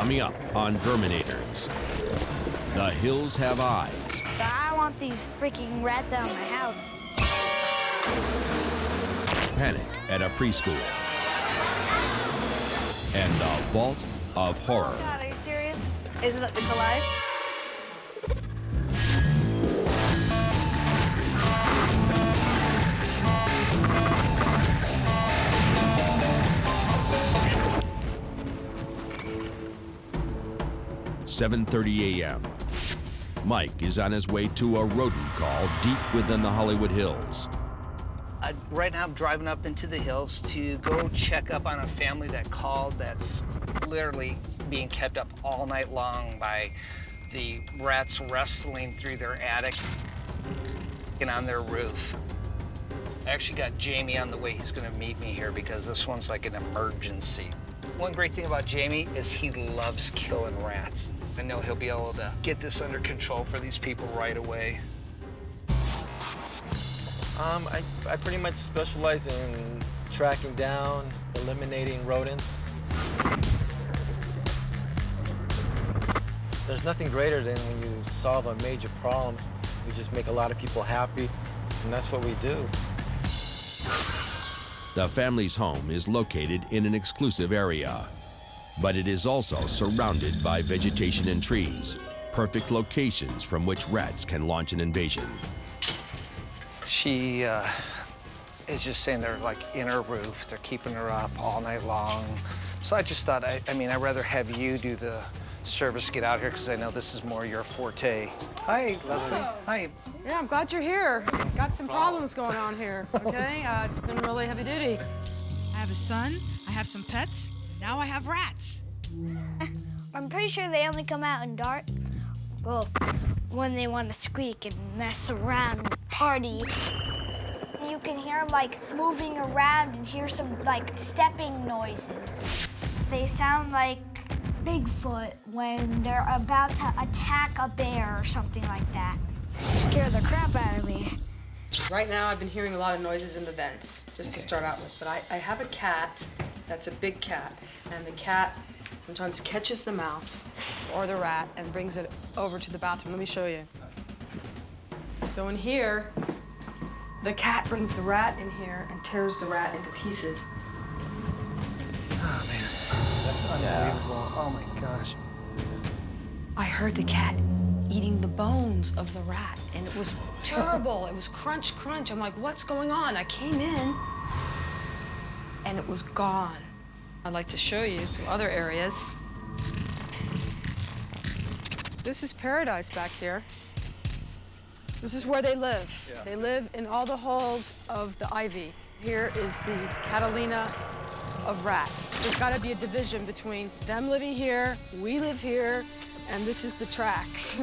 Coming up on Verminators. The hills have eyes. I want these freaking rats out of my house. Panic at a preschool. And the Vault of Horror. Oh God, are you serious? It's alive? "7:30 a.m. Mike is on his way to a rodent call deep within the Hollywood Hills. Right now, I'm driving up into the hills to go check up on a family that called that's literally being kept up all night long by the rats wrestling through their attic and on their roof. I actually got Jamie on the way. He's gonna meet me here because this one's like an emergency. One great thing about Jamie is he loves killing rats. I know he'll be able to get this under control for these people right away. I pretty much specialize in tracking down, eliminating rodents. There's nothing greater than when you solve a major problem. You just make a lot of people happy, and that's what we do. The family's home is located in an exclusive area, but it is also surrounded by vegetation and trees, perfect locations from which rats can launch an invasion. She is just saying they're like in her roof. They're keeping her up all night long. So I just thought, I'd rather have you do the service, get out here, because I know this is more your forte. Hi, Leslie. Hello. Hi. Yeah, I'm glad you're here. Got some problems going on here, okay? It's been really heavy duty. I have a son, I have some pets, now I have rats. I'm pretty sure they only come out in dark. Well, when they want to squeak and mess around and party. You can hear them like moving around and hear some like stepping noises. They sound like Bigfoot when they're about to attack a bear or something like that. Scare the crap out of me. Right now, I've been hearing a lot of noises in the vents, just to start out with. But I have a cat that's a big cat, and the cat sometimes catches the mouse or the rat and brings it over to the bathroom. Let me show you. So in here, the cat brings the rat in here and tears the rat into pieces. Oh, man. That's unbelievable. Oh, my gosh. I heard the cat eating the bones of the rat, and it was terrible. It was crunch, crunch. I'm like, what's going on? I came in, and it was gone. I'd like to show you some other areas. This is paradise back here. This is where they live. Yeah. They live in all the holes of the ivy. Here is the Catalina of rats. There's got to be a division between them living here, we live here, and this is the tracks.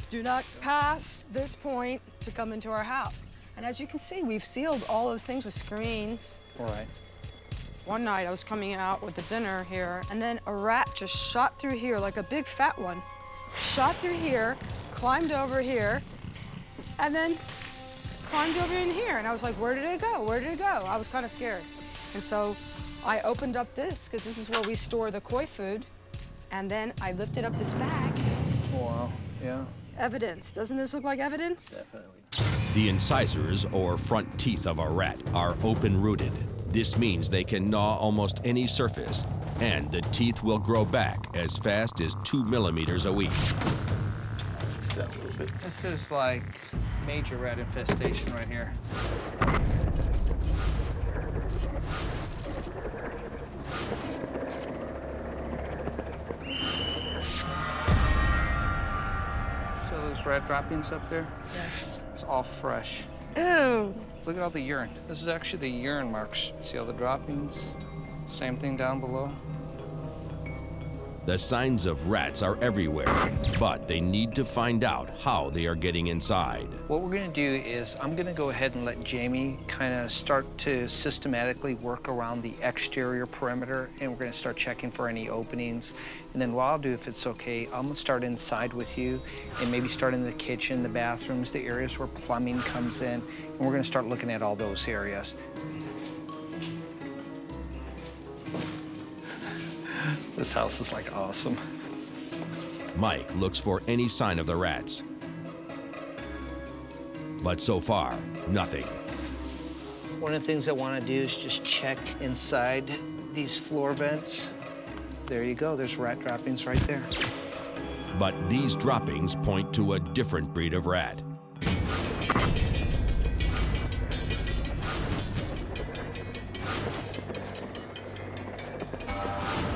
Do not pass this point to come into our house. And as you can see, we've sealed all those things with screens. All right. One night I was coming out with the dinner here, and then a rat just shot through here, like a big fat one. Shot through here, climbed over here, and then climbed over in here. And I was like, where did it go? Where did it go? I was kind of scared. And so I opened up this, because this is where we store the koi food. And then I lifted up this bag. Wow, yeah. Evidence. Doesn't this look like evidence? Definitely. The incisors, or front teeth of a rat, are open-rooted. This means they can gnaw almost any surface, and the teeth will grow back as fast as 2 millimeters a week. Fix that a little bit. This is like major rat infestation right here. So those rat droppings up there? Yes. It's all fresh. Ew. Look at all the urine. This is actually the urine marks. See all the droppings? Same thing down below. The signs of rats are everywhere, but they need to find out how they are getting inside. What we're gonna do is I'm gonna go ahead and let Jamie kind of start to systematically work around the exterior perimeter, and we're gonna start checking for any openings. And then what I'll do, if it's okay, I'm gonna start inside with you and maybe start in the kitchen, the bathrooms, the areas where plumbing comes in, and we're gonna start looking at all those areas. This house is like awesome. Mike looks for any sign of the rats. But so far, nothing. One of the things I want to do is just check inside these floor vents. There you go, there's rat droppings right there. But these droppings point to a different breed of rat.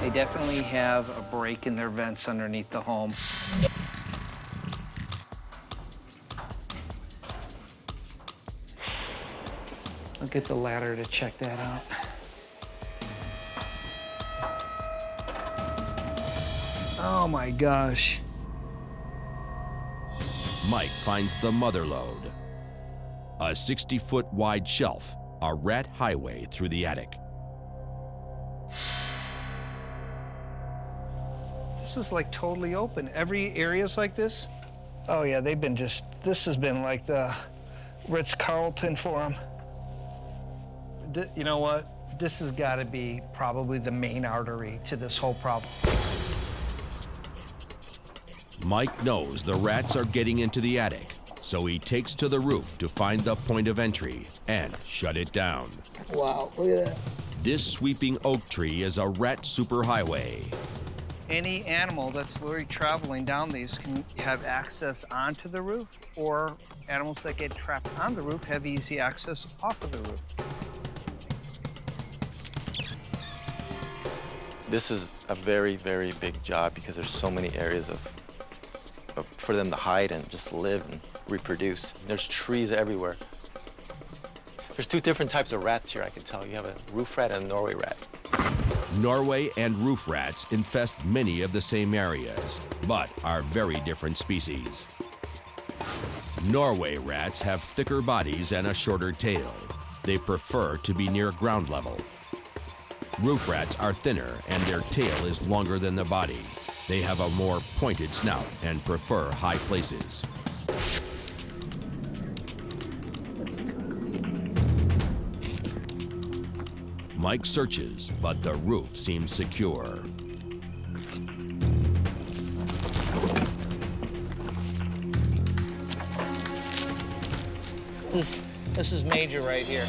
They definitely have a break in their vents underneath the home. I'll get the ladder to check that out. Oh my gosh. Mike finds the mother lode, a 60-foot wide shelf, a rat highway through the attic. This is like totally open. Every area's like this. Oh yeah, they've been just, this has been like the Ritz-Carlton for them. You know what? This has got to be probably the main artery to this whole problem. Mike knows the rats are getting into the attic, so he takes to the roof to find the point of entry and shut it down. Wow, look at that. This sweeping oak tree is a rat superhighway. Any animal that's literally traveling down these can have access onto the roof, or animals that get trapped on the roof have easy access off of the roof. This is a very, very big job because there's so many areas for them to hide and just live and reproduce. There's trees everywhere. There's two different types of rats here, I can tell. You have a roof rat and a Norway rat. Norway and roof rats infest many of the same areas, but are very different species. Norway rats have thicker bodies and a shorter tail. They prefer to be near ground level. Roof rats are thinner and their tail is longer than the body. They have a more pointed snout and prefer high places. Mike searches, but the roof seems secure. This is major right here.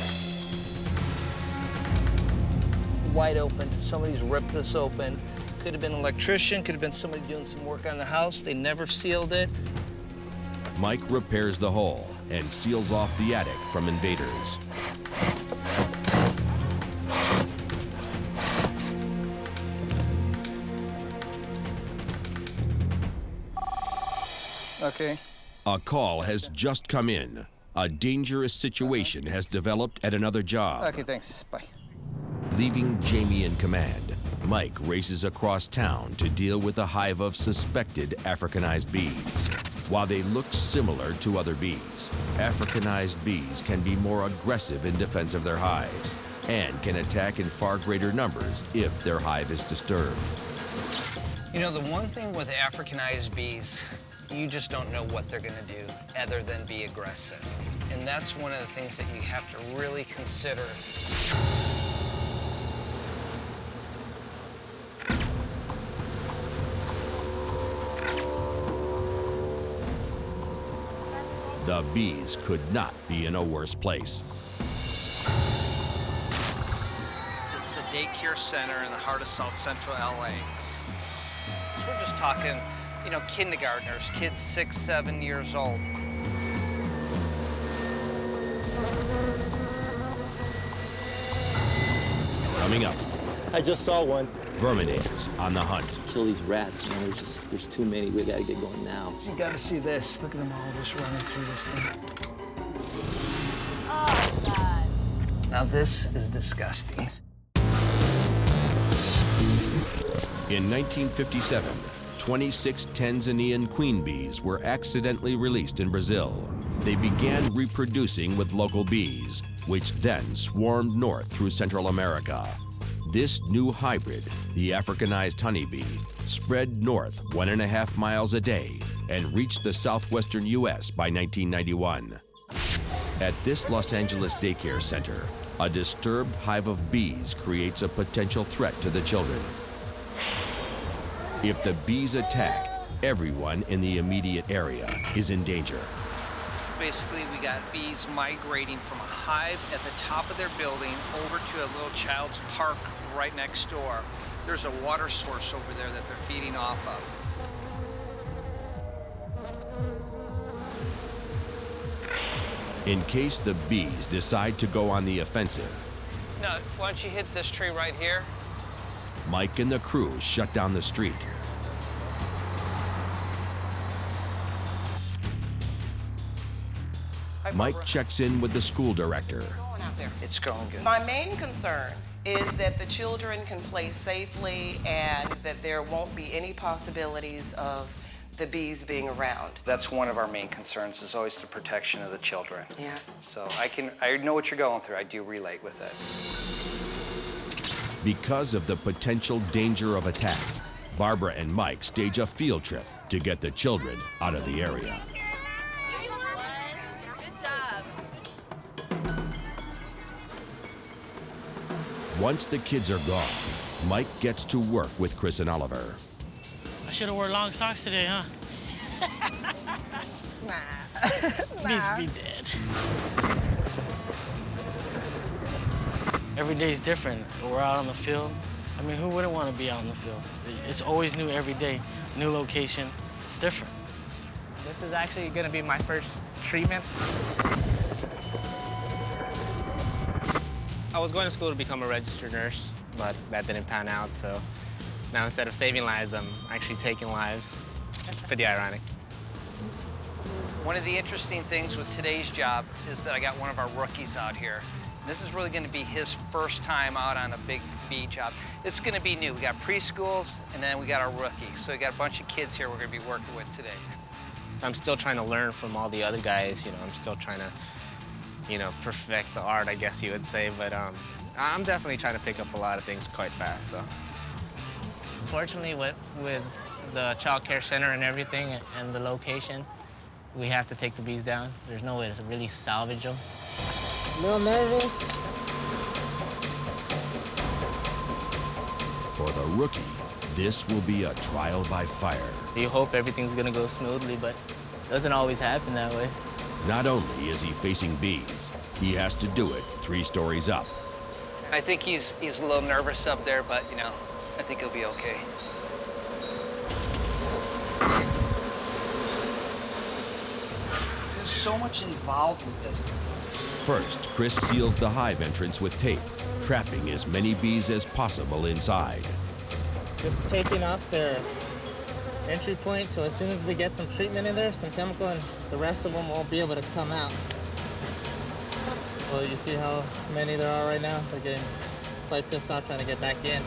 Wide open. Somebody's ripped this open. Could have been an electrician, could have been somebody doing some work on the house. They never sealed it. Mike repairs the hole and seals off the attic from invaders. Okay. A call has just come in. A dangerous situation has developed at another job. Okay, thanks. Bye. Leaving Jamie in command, Mike races across town to deal with a hive of suspected Africanized bees. While they look similar to other bees, Africanized bees can be more aggressive in defense of their hives and can attack in far greater numbers if their hive is disturbed. You know, the one thing with Africanized bees, you just don't know what they're gonna do other than be aggressive. And that's one of the things that you have to really consider. The bees could not be in a worse place. It's a daycare center in the heart of South Central LA. So we're just talking, you know, kindergartners, kids 6, 7 years old. Coming up, I just saw one. Verminators on the hunt. Kill these rats, man. There's too many. We gotta get going now. You gotta see this. Look at them all just running through this thing. Oh, God. Now this is disgusting. In 1957, 26 Tanzanian queen bees were accidentally released in Brazil. They began reproducing with local bees, which then swarmed north through Central America. This new hybrid, the Africanized honeybee, spread north 1.5 miles a day and reached the southwestern U.S. by 1991. At this Los Angeles daycare center, a disturbed hive of bees creates a potential threat to the children. If the bees attack, everyone in the immediate area is in danger. Basically, we got bees migrating from a hive at the top of their building over to a little child's park right next door. There's a water source over there that they're feeding off of. In case the bees decide to go on the offensive, Now, why don't you hit this tree right here? Mike and the crew shut down the street. Mike checks in with the school director. It's going good. My main concern is that the children can play safely and that there won't be any possibilities of the bees being around. That's one of our main concerns, is always the protection of the children. Yeah. So I know what you're going through. I do relate with it. Because of the potential danger of attack, Barbara and Mike stage a field trip to get the children out of the area. Good job. Once the kids are gone, Mike gets to work with Chris and Oliver. I should have worn long socks today, huh? Bees be dead. Every day's different. We're out on the field. I mean, who wouldn't want to be out on the field? It's always new every day, new location. It's different. This is actually going to be my first treatment. I was going to school to become a registered nurse, but that didn't pan out, so now instead of saving lives, I'm actually taking lives. It's pretty ironic. One of the interesting things with today's job is that I got one of our rookies out here. This is really going to be his first time out on a big bee job. It's going to be new. We got preschools, and then we got our rookie. So we got a bunch of kids here we're going to be working with today. I'm still trying to learn from all the other guys. I'm still trying to, perfect the art, I guess you would say. But I'm definitely trying to pick up a lot of things quite fast. So, unfortunately, with the child care center and everything, and the location, we have to take the bees down. There's no way to really salvage them. A little nervous. For the rookie, this will be a trial by fire. You hope everything's gonna go smoothly, but it doesn't always happen that way. Not only is he facing bees, he has to do it 3 stories up. I think he's a little nervous up there, but, I think he'll be okay. There's so much involved with this. First, Chris seals the hive entrance with tape, trapping as many bees as possible inside. Just taking off their entry point, so as soon as we get some treatment in there, some chemical, and the rest of them won't be able to come out. So you see how many there are right now? They're getting quite pissed off trying to get back in.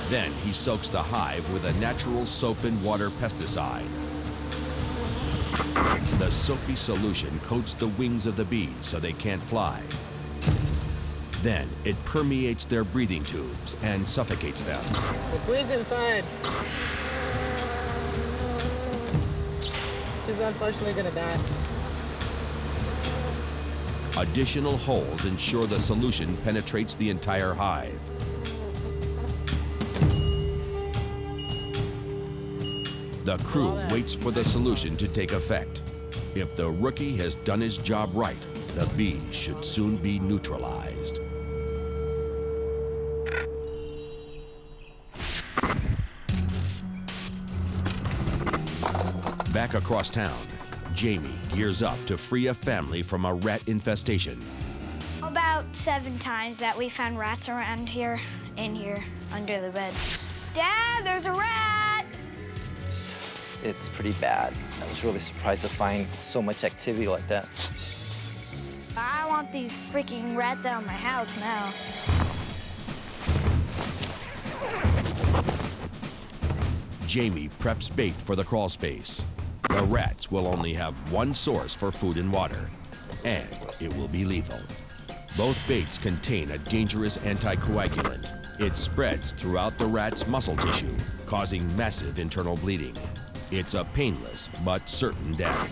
Then he soaks the hive with a natural soap and water pesticide. The soapy solution coats the wings of the bees so they can't fly. Then it permeates their breathing tubes and suffocates them. The queen's inside. She's unfortunately gonna die. Additional holes ensure the solution penetrates the entire hive. The crew waits for the solution to take effect. If the rookie has done his job right, the bees should soon be neutralized. Back across town, Jamie gears up to free a family from a rat infestation. About 7 times that we found rats around here, in here, under the bed. Dad, there's a rat! It's pretty bad. I was really surprised to find so much activity like that. I want these freaking rats out of my house now. Jamie preps bait for the crawl space. The rats will only have one source for food and water, and it will be lethal. Both baits contain a dangerous anticoagulant. It spreads throughout the rat's muscle tissue, causing massive internal bleeding. It's a painless but certain death.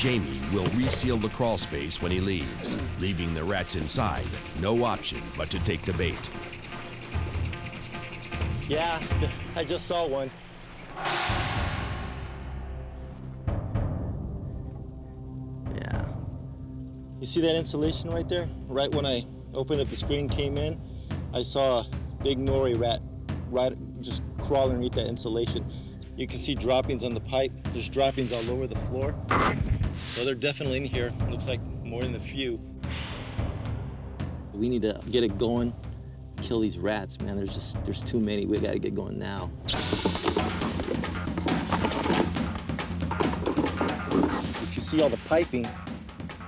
Jamie will reseal the crawl space when he leaves, leaving the rats inside. No option but to take the bait. Yeah, I just saw one. Yeah. You see that insulation right there? Right when I opened up the screen, came in, I saw a big nori rat right just crawling underneath that insulation. You can see droppings on the pipe. There's droppings all over the floor. So they're definitely in here. Looks like more than a few. We need to get it going, kill these rats, man. There's too many. We gotta get going now. If you see all the piping,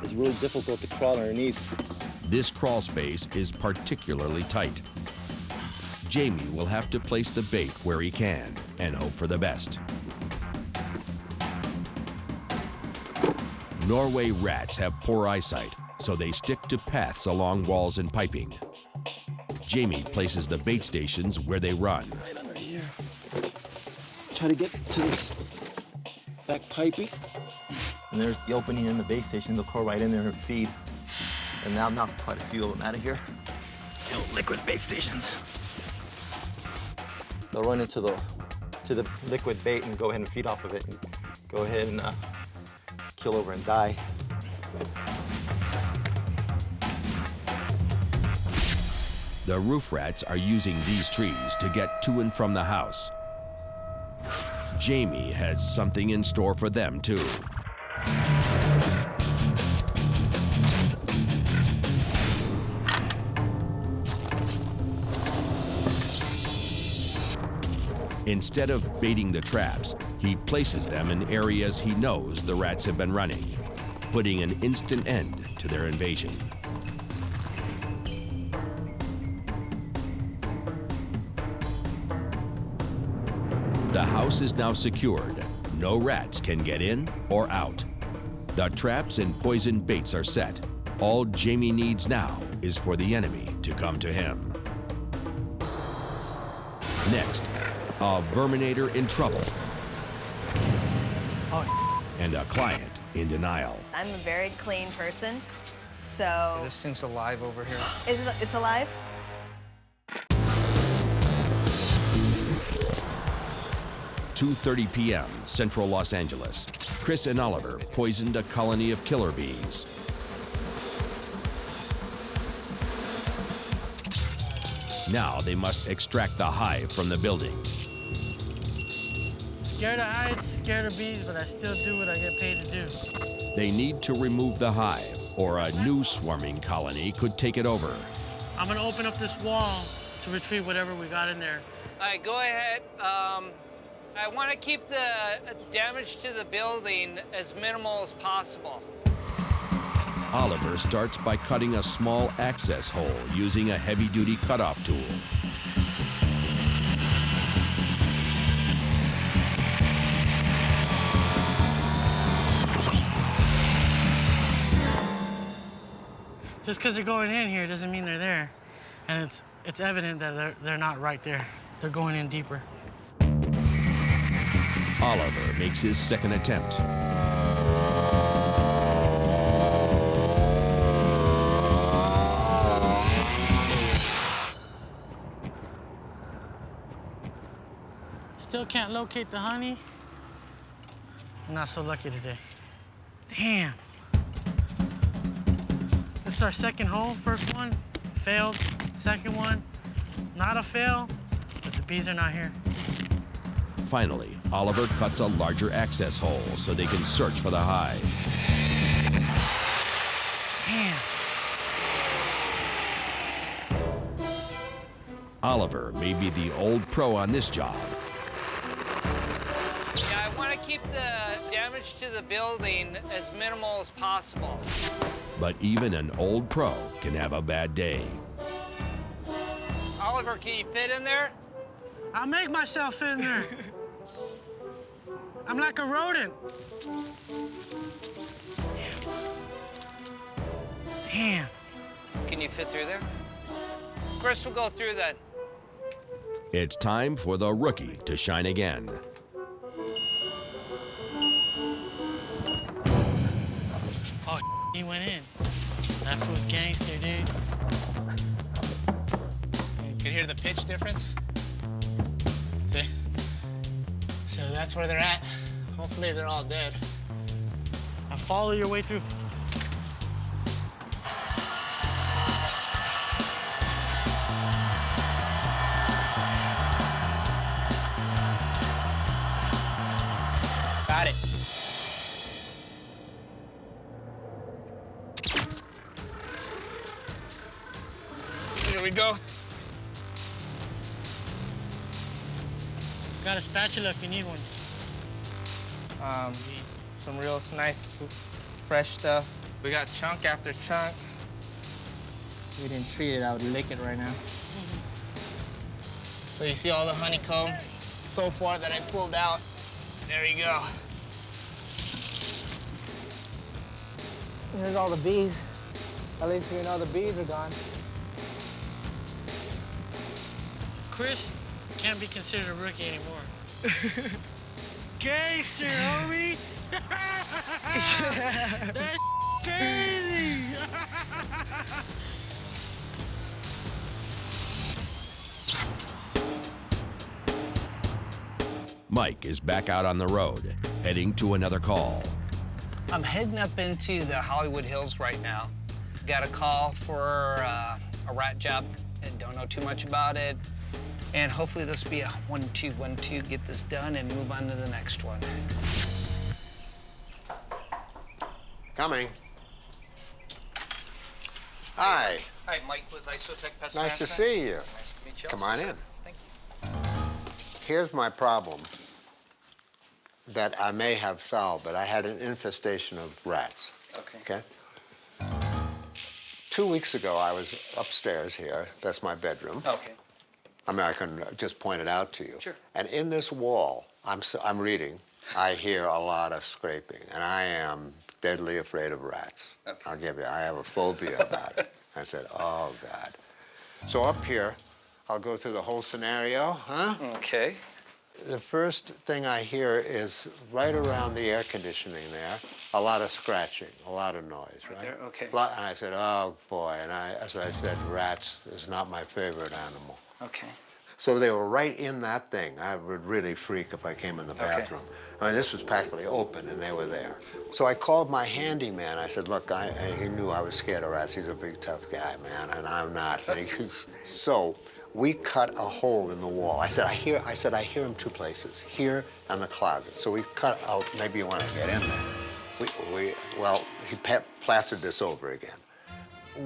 it's really difficult to crawl underneath. This crawl space is particularly tight. Jamie will have to place the bait where he can and hope for the best. Norway rats have poor eyesight, so they stick to paths along walls and piping. Jamie places the bait stations where they run. Right under here. Try to get to this back piping. And there's the opening in the bait station. They'll crawl right in there and feed. And now knock quite a few of them out of here. Liquid bait stations. They'll run into the liquid bait and go ahead and feed off of it and go ahead and kill over and die. The roof rats are using these trees to get to and from the house. Jamie has something in store for them too. Instead of baiting the traps, he places them in areas he knows the rats have been running, putting an instant end to their invasion. The house is now secured. No rats can get in or out. The traps and poison baits are set. All Jamie needs now is for the enemy to come to him. Next, a Verminator in trouble, and a client in denial. I'm a very clean person, so... This thing's alive over here. It's alive? 2:30 p.m., Central Los Angeles. Chris and Oliver poisoned a colony of killer bees. Now they must extract the hive from the building. Scared of heights, scared of bees, but I still do what I get paid to do. They need to remove the hive, or a new swarming colony could take it over. I'm gonna open up this wall to retrieve whatever we got in there. All right, go ahead. I want to keep the damage to the building as minimal as possible. Oliver starts by cutting a small access hole using a heavy-duty cutoff tool. Just because they're going in here doesn't mean they're there. And it's evident that they're not right there. They're going in deeper. Oliver makes his second attempt. Still can't locate the honey. I'm not so lucky today. Damn. This is our second hole. First one, failed. Second one, not a fail, but the bees are not here. Finally, Oliver cuts a larger access hole so they can search for the hive. Damn. Oliver may be the old pro on this job. Yeah, I want to keep the damage to the building as minimal as possible. But even an old pro can have a bad day. Oliver, can you fit in there? I'll make myself in there. I'm like a rodent. Damn. Can you fit through there? Chris will go through that. It's time for the rookie to shine again. He went in. That fool's gangster, dude. You can hear the pitch difference. See? So that's where they're at. Hopefully they're all dead. Now follow your way through. Got it. Here we go. Got a spatula if you need one. Some real nice, fresh stuff. We got chunk after chunk. We didn't treat it, I would lick it right now. So you see all the honeycomb so far that I pulled out. There you go. Here's all the bees. At least we know the bees are gone. Chris can't be considered a rookie anymore. Gangster, homie! That's crazy! Mike is back out on the road, heading to another call. I'm heading up into the Hollywood Hills right now. Got a call for a rat job and don't know too much about it. And hopefully this will be a 1-2, 1-2, get this done and move on to the next one. Coming. Hi. Hi, Mike with ISOTech Pest Nice to Management. see you. Nice to meet you. Come also, on sir. in. Thank you. Here's my problem that I may have solved, but I had an infestation of rats. Okay. Okay? 2 weeks ago, I was upstairs here. That's my bedroom. Okay. I mean, I can just point it out to you. Sure. And in this wall, I'm reading, I hear a lot of scraping, and I am deadly afraid of rats. Okay. I'll give you, I have a phobia about it. I said, oh, God. So up here, I'll go through the whole scenario, huh? Okay. The first thing I hear is right around the air conditioning there, a lot of scratching, a lot of noise, right? There, okay. And I said, oh, boy, and as I said, rats is not my favorite animal. Okay. So they were right in that thing. I would really freak if I came in the bathroom. I mean, this was practically open, and they were there. So I called my handyman. I said, look, he knew I was scared of rats. He's a big, tough guy, man, and I'm not. So we cut a hole in the wall. I said, I hear him two places, here and the closet. So we cut out, maybe you want to get in there. Well, he plastered this over again.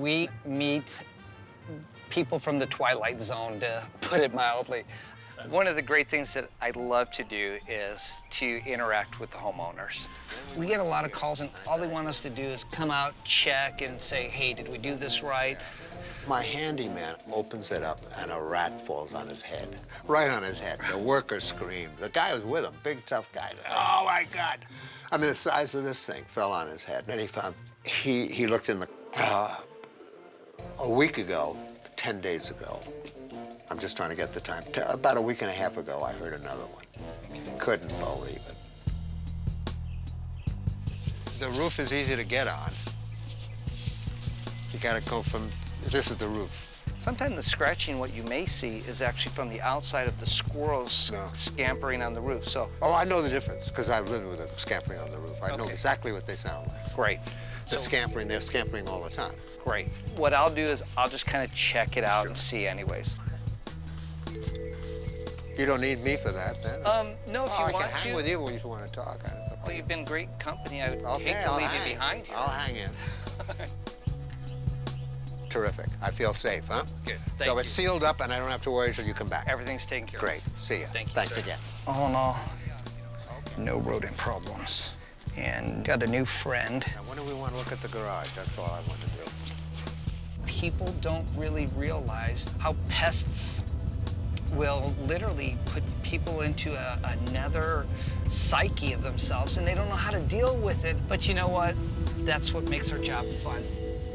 We meet people from the Twilight Zone, to put it mildly. One of the great things that I love to do is to interact with the homeowners. We get a lot of calls, and all they want us to do is come out, check, and say, hey, did we do this right? My handyman opens it up, and a rat falls on his head, right on his head. The worker screamed. The guy was with him, big, tough guy. Oh, my God. I mean, the size of this thing fell on his head. And he looked in the, a week ago, 10 days ago, I'm just trying to get the time, about a week and a half ago, I heard another one. Couldn't believe it. The roof is easy to get on. You gotta go from, this is the roof. Sometimes the scratching, what you may see, is actually from the outside of the scampering on the roof. So. Oh, I know the difference, because I've lived with them scampering on the roof. I know exactly what they sound like. Great. They're scampering all the time. Great. What I'll do is I'll just kind of check it out and see anyways. You don't need me for that, then? No, if you want to. I can hang with you when you want to talk. Well, you've been great company. I hate to leave you behind here. I'll hang in. Terrific. I feel safe, huh? Good. So it's sealed up, and I don't have to worry until you come back. Everything's taken care of. Great. See you. Thank you, Thanks sir. again. All in all, no rodent problems. And got a new friend. Now, when do we want to look at the garage? That's all I want to do. People don't really realize how pests will literally put people into another psyche of themselves, and they don't know how to deal with it. But you know what? That's what makes our job fun.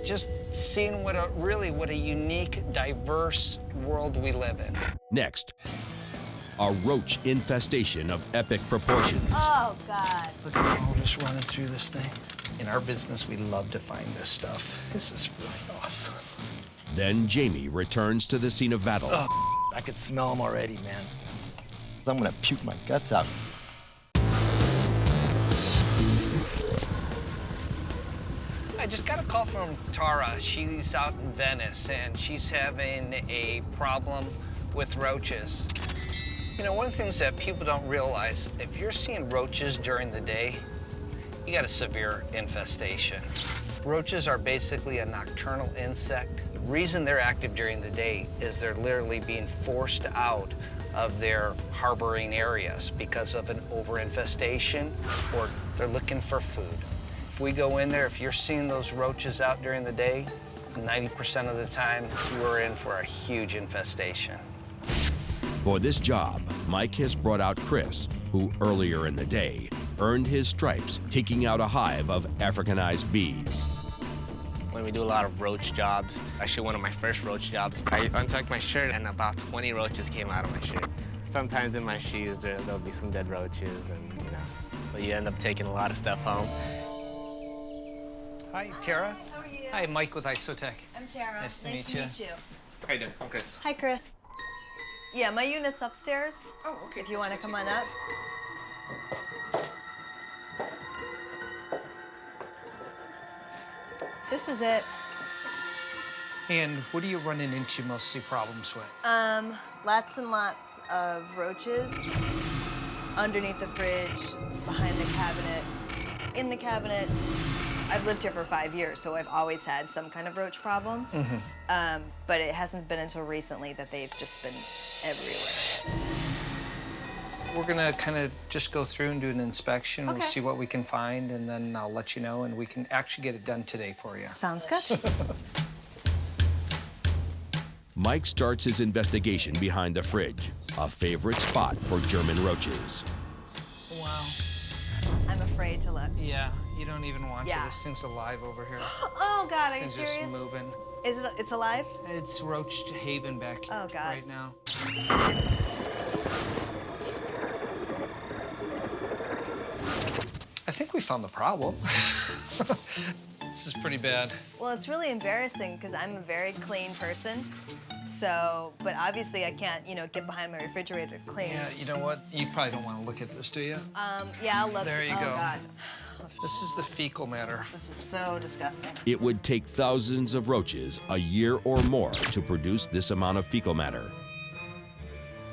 Just seeing what a unique, diverse world we live in. Next, a roach infestation of epic proportions. Oh, God. Look at them all just running through this thing. In our business, we love to find this stuff. This is really awesome. Then Jamie returns to the scene of battle. Oh, I could smell them already, man. I'm gonna puke my guts out. I just got a call from Tara. She's out in Venice, and she's having a problem with roaches. You know, one of the things that people don't realize, if you're seeing roaches during the day, you got a severe infestation. Roaches are basically a nocturnal insect. The reason they're active during the day is they're literally being forced out of their harboring areas because of an overinfestation, or they're looking for food. If we go in there, if you're seeing those roaches out during the day, 90% of the time, we're in for a huge infestation. For this job, Mike has brought out Chris, who earlier in the day earned his stripes taking out a hive of Africanized bees. When we do a lot of roach jobs, actually one of my first roach jobs, I untucked my shirt and about 20 roaches came out of my shirt. Sometimes in my shoes there'll be some dead roaches, and but you end up taking a lot of stuff home. Hi, Tara. How are you? Hi, Mike with ISOTech. I'm Tara. Nice to meet you. How you doing? I'm Chris. Hi, Chris. Yeah, my unit's upstairs. Oh, okay. If you want to come on up. This is it. And what are you running into mostly problems with? Lots and lots of roaches underneath the fridge, behind the cabinets, in the cabinets. I've lived here for 5 years, so I've always had some kind of roach problem. But it hasn't been until recently that they've just been everywhere. We're gonna kind of just go through and do an inspection. Okay. We'll see what we can find, and then I'll let you know, and we can actually get it done today for you. Sounds good. Mike starts his investigation behind the fridge, a favorite spot for German roaches. Wow. I'm afraid to look. Yeah, you don't even want Yeah. to. This thing's alive over here. Oh, God, are you This thing's serious? just moving. It's alive? It's Roach Haven back Oh, God. right now. I think we found the problem. This is pretty bad. Well, it's really embarrassing because I'm a very clean person. So, but obviously I can't, get behind my refrigerator to clean. Yeah, you know what? You probably don't want to look at this, do you? Yeah, I'll look. There you oh, go. God. This is the fecal matter. This is so disgusting. It would take thousands of roaches a year or more to produce this amount of fecal matter.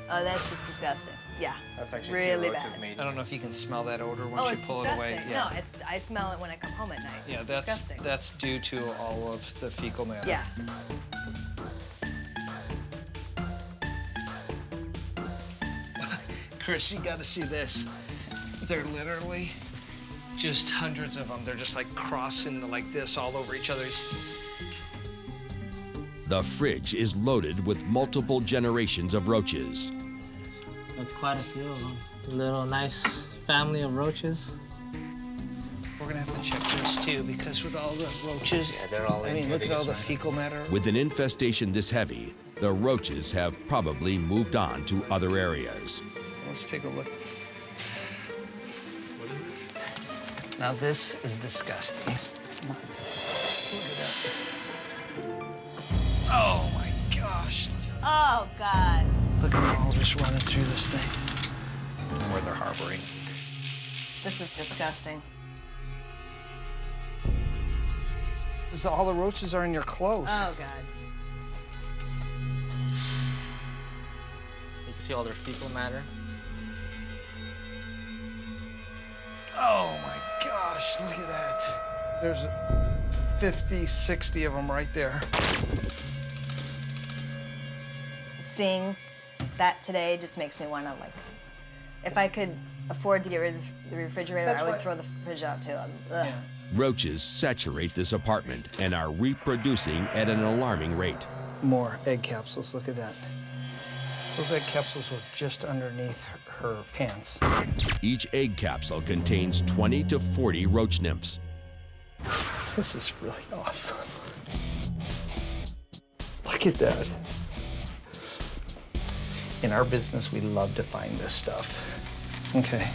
Oh, that's just disgusting. Yeah. That's actually really roaches bad. made. I don't know if you can smell that odor once Oh, you it's pull disgusting. it away. Yeah. No, I smell it when I come home at night. Yeah, It's that's disgusting. that's due to all of the fecal matter. Yeah. Chris, you got to see this. They're literally just hundreds of them. They're just like crossing like this all over each other. The fridge is loaded with multiple generations of roaches. That's quite a few of them. A little nice family of roaches. We're gonna have to check this too, because with all the roaches, Yeah, they're all I in mean, here. look They at all just the ran. fecal matter. With an infestation this heavy, the roaches have probably moved on to other areas. Let's take a look. Now this is disgusting. Look at that. Oh my gosh. Oh, God. Look at them all just running through this thing. And where they're harboring. This is disgusting. This, all the roaches are in your clothes. Oh, God. You can see all their fecal matter. Oh my gosh, look at that. There's 50, 60 of them right there. Seeing that today just makes me want to, if I could afford to get rid of the refrigerator, I would throw the fridge out too. Ugh. Roaches saturate this apartment and are reproducing at an alarming rate. More egg capsules, look at that. Those egg capsules were just underneath her pants. Each egg capsule contains 20 to 40 roach nymphs. This is really awesome. Look at that. In our business, we love to find this stuff. Okay.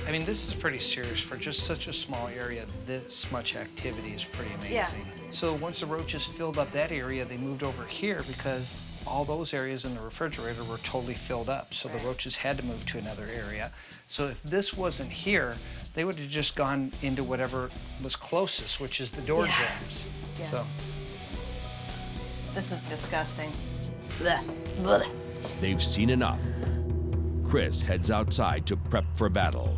I mean, this is pretty serious. For just such a small area, this much activity is pretty amazing. Yeah. So once the roaches filled up that area, they moved over here because all those areas in the refrigerator were totally filled up. So the roaches had to move to another area. So if this wasn't here, they would have just gone into whatever was closest, which is the door jambs. Yeah. So This is disgusting. Blech. Blech. They've seen enough. Chris heads outside to prep for battle.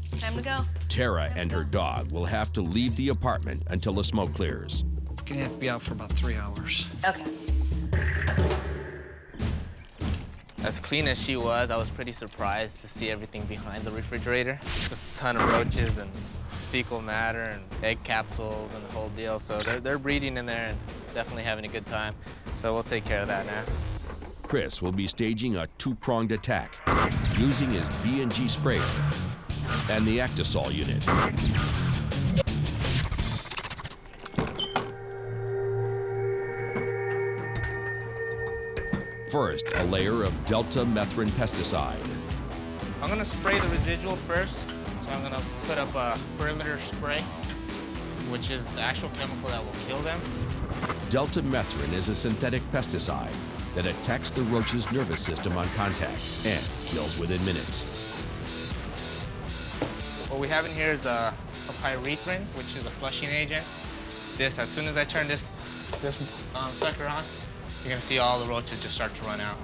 It's time to go. Tara and her dog will have to leave the apartment until the smoke clears. you're gonna have to be out for about 3 hours. Okay. As clean as she was, I was pretty surprised to see everything behind the refrigerator. Just a ton of roaches and fecal matter and egg capsules and the whole deal. So they're breeding in there and definitely having a good time. So we'll take care of that now. Chris will be staging a two-pronged attack using his B&G sprayer and the Actisol unit. First, a layer of delta-methrin pesticide. I'm gonna spray the residual first. So I'm gonna put up a perimeter spray, which is the actual chemical that will kill them. Delta-methrin is a synthetic pesticide that attacks the roach's nervous system on contact and kills within minutes. What we have in here is a pyrethrin, which is a flushing agent. This, as soon as I turn this sucker on, you're gonna see all the roaches just start to run out.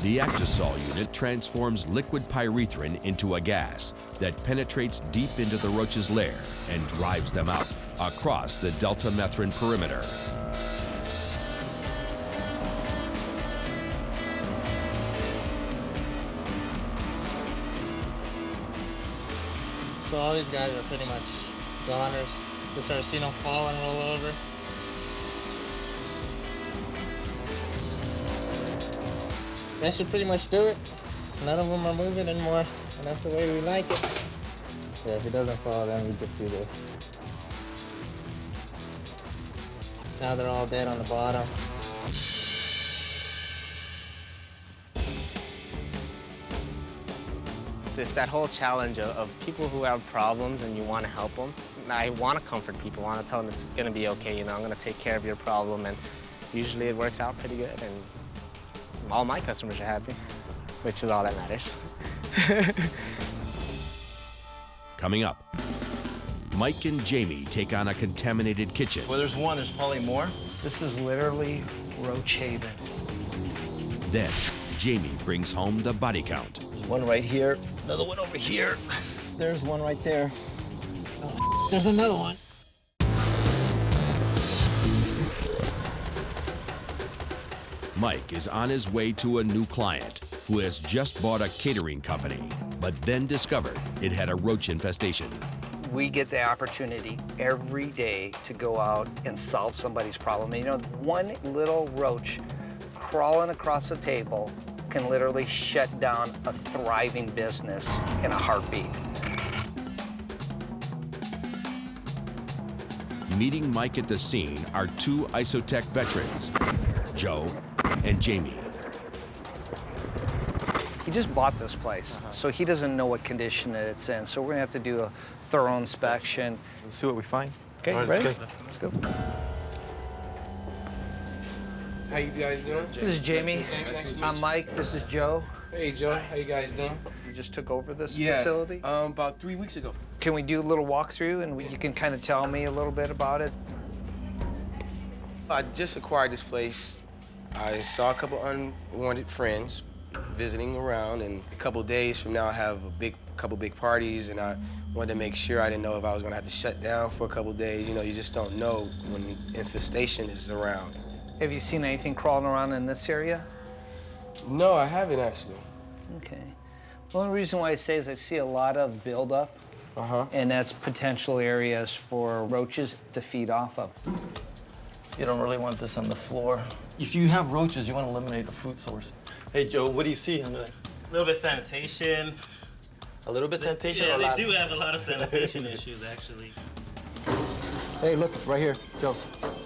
The Actisol unit transforms liquid pyrethrin into a gas that penetrates deep into the roach's lair and drives them out across the delta-methrin perimeter. So all these guys are pretty much goners. Just start seeing them fall and roll over. That should pretty much do it. None of them are moving anymore, and that's the way we like it. Yeah, if it doesn't fall, then we just do this. Now they're all dead on the bottom. It's that whole challenge of people who have problems and you want to help them. I want to comfort people, I want to tell them it's going to be okay, you know, I'm going to take care of your problem, and usually it works out pretty good, and all my customers are happy, which is all that matters. Coming up, Mike and Jamie take on a contaminated kitchen. Where there's one, there's probably more. This is literally roach haven. Then, Jamie brings home the body count. There's one right here, another one over here. There's one right there. Oh, there's another one. Mike is on his way to a new client who has just bought a catering company, but then discovered it had a roach infestation. We get the opportunity every day to go out and solve somebody's problem. And, you know, one little roach crawling across the table can literally shut down a thriving business in a heartbeat. Meeting Mike at the scene are two ISOTech veterans, Joe and Jamie. He just bought this place, so he doesn't know what condition it's in. So we're gonna have to do a thorough inspection. Let's see what we find. Okay, All right, ready? let's go. Let's go. How you guys doing? This is Jamie. I'm Mike. This is Joe. Hey, Joe. How you guys doing? You just took over this Yeah, facility? about 3 weeks ago. Can we do a little walkthrough and you can kind of tell me a little bit about it? I just acquired this place. I saw a couple unwanted friends visiting around, and a couple days from now I have a couple big parties, and I wanted to make sure. I didn't know if I was gonna have to shut down for a couple days. You know, you just don't know when infestation is around. Have you seen anything crawling around in this area? No, I haven't actually. Okay. The only reason why I say is I see a lot of buildup, and that's potential areas for roaches to feed off of. You don't really want this on the floor. If you have roaches, you want to eliminate the food source. Hey, Joe, what do you see under there? A little bit of sanitation. A little bit sanitation? Yeah, or a lot? they do have a lot of sanitation issues, actually. Hey, look, right here, Joe.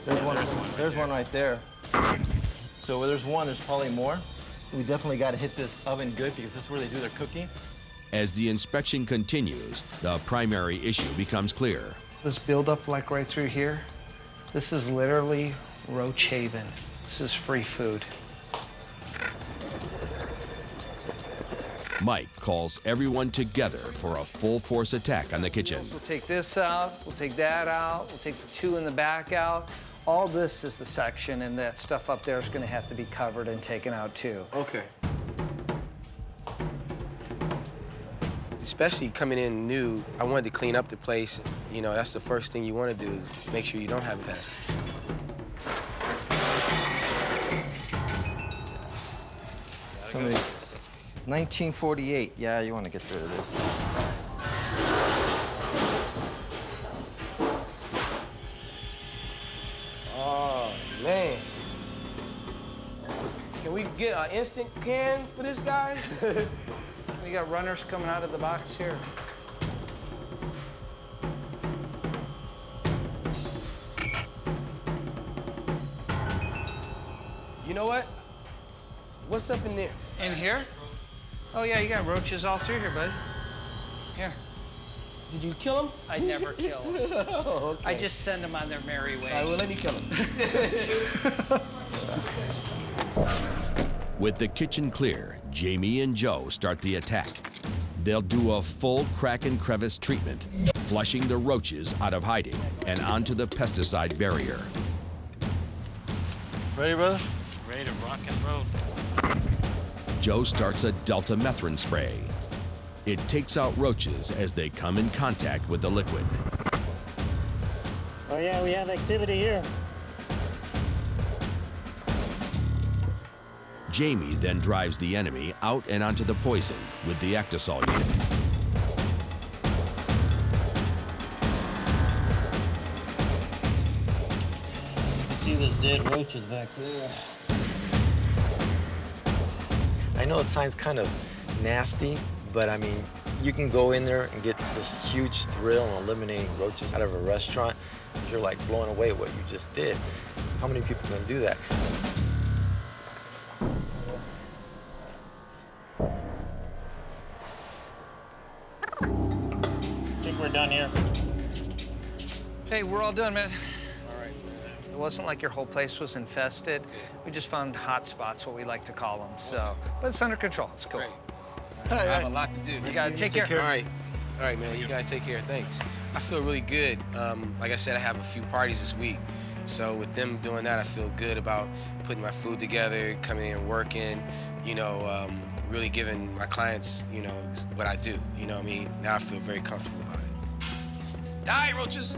There's one. There's one right there. So where there's one, there's probably more. We definitely got to hit this oven good because this is where they do their cooking. As the inspection continues, the primary issue becomes clear. This buildup like right through here, this is literally roach haven. This is free food. Mike calls everyone together for a full force attack on the kitchen. We'll take this out, we'll take that out, we'll take the two in the back out. All this is the section, and that stuff up there is going to have to be covered and taken out too. Okay. Especially coming in new, I wanted to clean up the place. You know, that's the first thing you want to do is make sure you don't have pests. Some of these 1948. Yeah, you want to get rid of this. Oh, man. Can we get an instant can for this, guys? We got runners coming out of the box here. You know what? What's up in there? In here? Oh yeah, you got roaches all through here, buddy. Here. Did you kill them? I never kill them. Oh, okay. I just send them on their merry way. All right, well, let me kill them. With the kitchen clear, Jamie and Joe start the attack. They'll do a full crack and crevice treatment, flushing the roaches out of hiding and onto the pesticide barrier. Ready, brother? Ready to rock and roll. Joe starts a deltamethrin spray. It takes out roaches as they come in contact with the liquid. Oh yeah, we have activity here. Jamie then drives the enemy out and onto the poison with the Actisol unit. You can see those dead roaches back there. I know it sounds kind of nasty, but I mean, you can go in there and get this huge thrill in eliminating roaches out of a restaurant. You're like blown away what you just did. How many people can do that? I think we're done here. Hey, we're all done, man. All right. It wasn't like your whole place was infested. We just found hot spots, what we like to call them. So, but it's under control. It's cool. Great. I have a lot to do. You gotta take care. All right. All right, man. You guys take care. Thanks. I feel really good. Like I said, I have a few parties this week. So with them doing that, I feel good about putting my food together, coming in and working, you know, really giving my clients, you know, what I do. You know what I mean? Now I feel very comfortable about it. Die, roaches!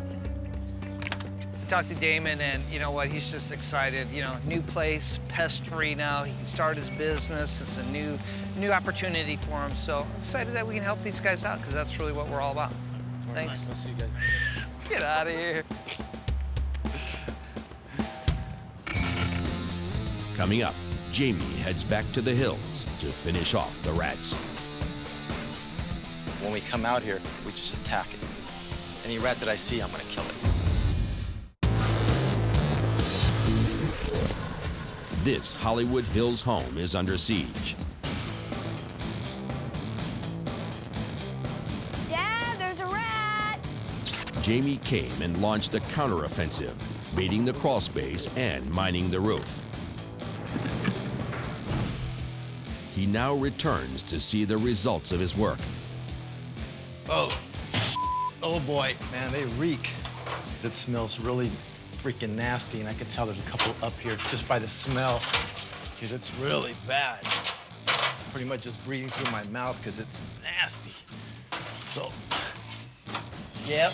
I talked to Damon, and you know what? He's just excited. You know, new place, pest-free now. He can start his business. It's a new opportunity for him. So I'm excited that we can help these guys out, because that's really what we're all about. Thanks. I'll see you guys. Get out of here. Coming up, Jamie heads back to the hills to finish off the rats. When we come out here, we just attack it. Any rat that I see, I'm gonna kill it. This Hollywood Hills home is under siege. Dad, there's a rat! Jamie came and launched a counteroffensive, baiting the crawl space and mining the roof. He now returns to see the results of his work. Oh boy, man, they reek. It smells really freaking nasty, and I can tell there's a couple up here just by the smell, because it's really bad. I'm pretty much just breathing through my mouth because it's nasty. So, yep.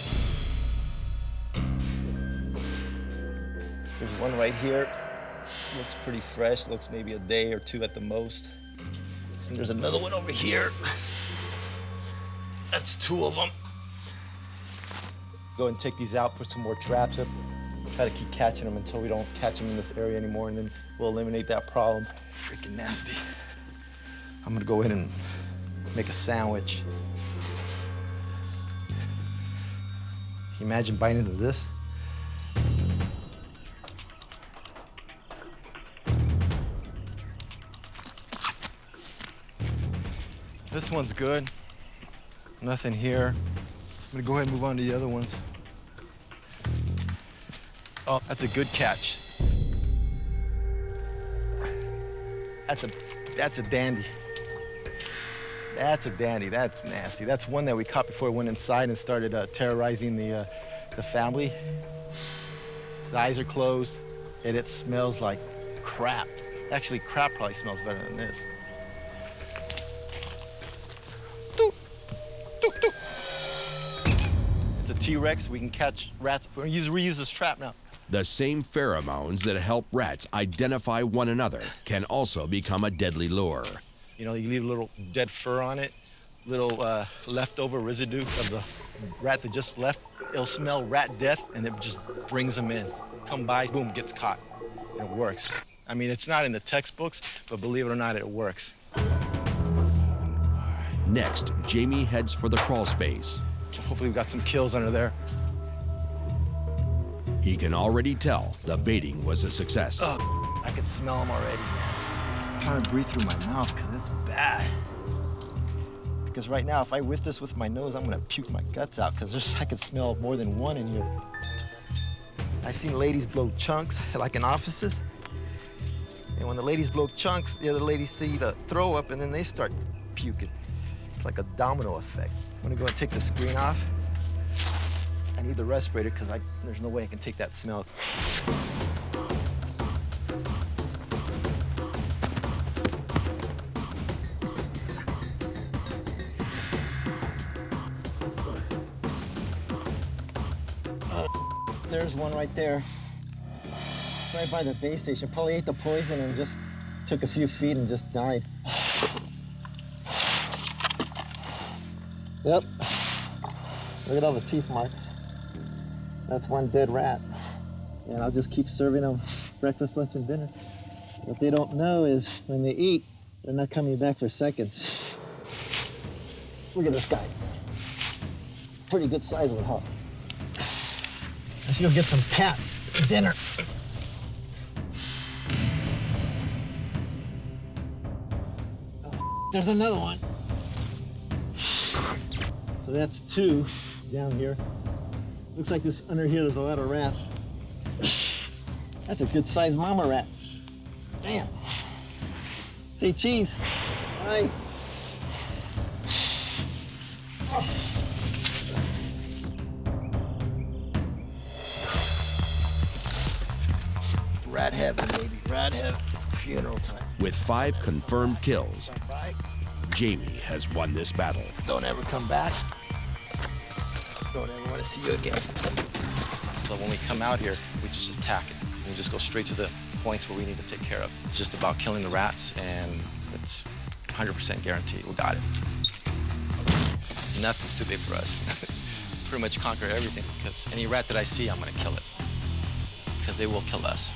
There's one right here. Looks pretty fresh, looks maybe a day or two at the most. And there's another one over here. That's two of them. Go and take these out, put some more traps up. Try to keep catching them until we don't catch them in this area anymore, and then we'll eliminate that problem. Freaking nasty. I'm gonna go in and make a sandwich. Can you imagine biting into this? This one's good. Nothing here. I'm gonna go ahead and move on to the other ones. Oh, that's a good catch. That's a dandy. That's a dandy. That's nasty. That's one that we caught before it went inside and started terrorizing the family. The eyes are closed, and it smells like crap. Actually, crap probably smells better than this. It's a T-Rex. We can catch rats. We're gonna reuse this trap now. The same pheromones that help rats identify one another can also become a deadly lure. You know, you leave a little dead fur on it, little leftover residue of the rat that just left. It'll smell rat death, and it just brings them in. Come by, boom, gets caught. And it works. I mean, it's not in the textbooks, but believe it or not, it works. Next, Jamie heads for the crawl space. Hopefully we've got some kills under there. He can already tell the baiting was a success. I can smell them already. I'm trying to breathe through my mouth because it's bad. Because right now, if I whiff this with my nose, I'm gonna puke my guts out because I can smell more than one in here. I've seen ladies blow chunks, like in offices. And when the ladies blow chunks, the other ladies see the throw up and then they start puking. It's like a domino effect. I'm gonna go and take the screen off. I need the respirator because there's no way I can take that smell. There's one right there. Right by the base station. Probably ate the poison and just took a few feet and just died. Yep. Look at all the teeth marks. That's one dead rat. And I'll just keep serving them breakfast, lunch, and dinner. What they don't know is when they eat, they're not coming back for seconds. Look at this guy. Pretty good size one, huh? Let's go get some cats for dinner. Oh, there's another one. So that's two down here. Looks like this under here there's a lot of rats. That's a good sized mama rat. Damn. Say cheese. Hi. Rat heaven, baby. Rat heaven. Funeral time. With 5 confirmed kills, Jamie has won this battle. Don't ever come back. Don't ever want to see you again. So when we come out here, we just attack it. We just go straight to the points where we need to take care of. It's just about killing the rats, and it's 100% guaranteed we got it. Nothing's too big for us. Pretty much conquer everything, because any rat that I see, I'm gonna kill it. Because they will kill us.